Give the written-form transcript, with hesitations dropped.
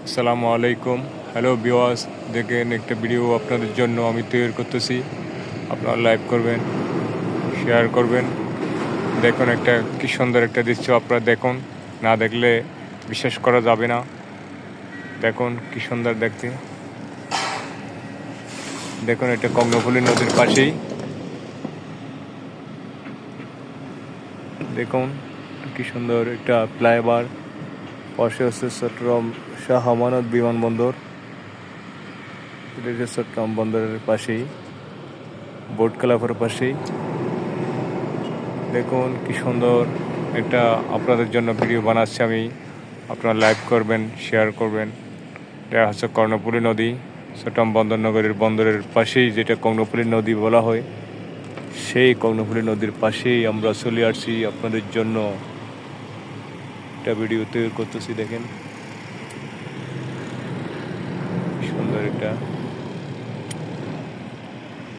আসসালামু আলাইকুম। Hello viewers, দেখেন একটা ভিডিও আপনাদের জন্য আমি তৈরি করতেছি। আপনারা লাইক করবেন, শেয়ার করবেন। দেখুন একটা কি সুন্দর একটা দৃশ্য, আপনারা দেখুন, না দেখলে বিশ্বাস করা যাবে না। দেখুন কি সুন্দর দেখতে। দেখুন এটা কর্ণফুলী নদীর পাশেই। দেখুন কি সুন্দর একটা ফ্লাইওভার, পাশে হচ্ছে চট্টগ্রাম শাহ আমানত বিমানবন্দর। এটা হচ্ছে চট্টগ্রাম বন্দরের পাশেই, বোট ক্লাবের পাশেই। দেখুন কি সুন্দর একটা আপনাদের জন্য ভিডিও বানাচ্ছি আমি। আপনারা লাইক করবেন, শেয়ার করবেন। এটা হচ্ছে কর্ণফুলী নদী, চট্টগ্রাম বন্দরনগরীর বন্দরের পাশেই, যেটা কর্ণফুলী নদী বলা হয়। সেই কর্ণফুলী নদীর পাশেই আমরা চলে আসছি আপনাদের জন্য একটা ভিডিও তৈরি করতেছি। দেখেন সুন্দর একটা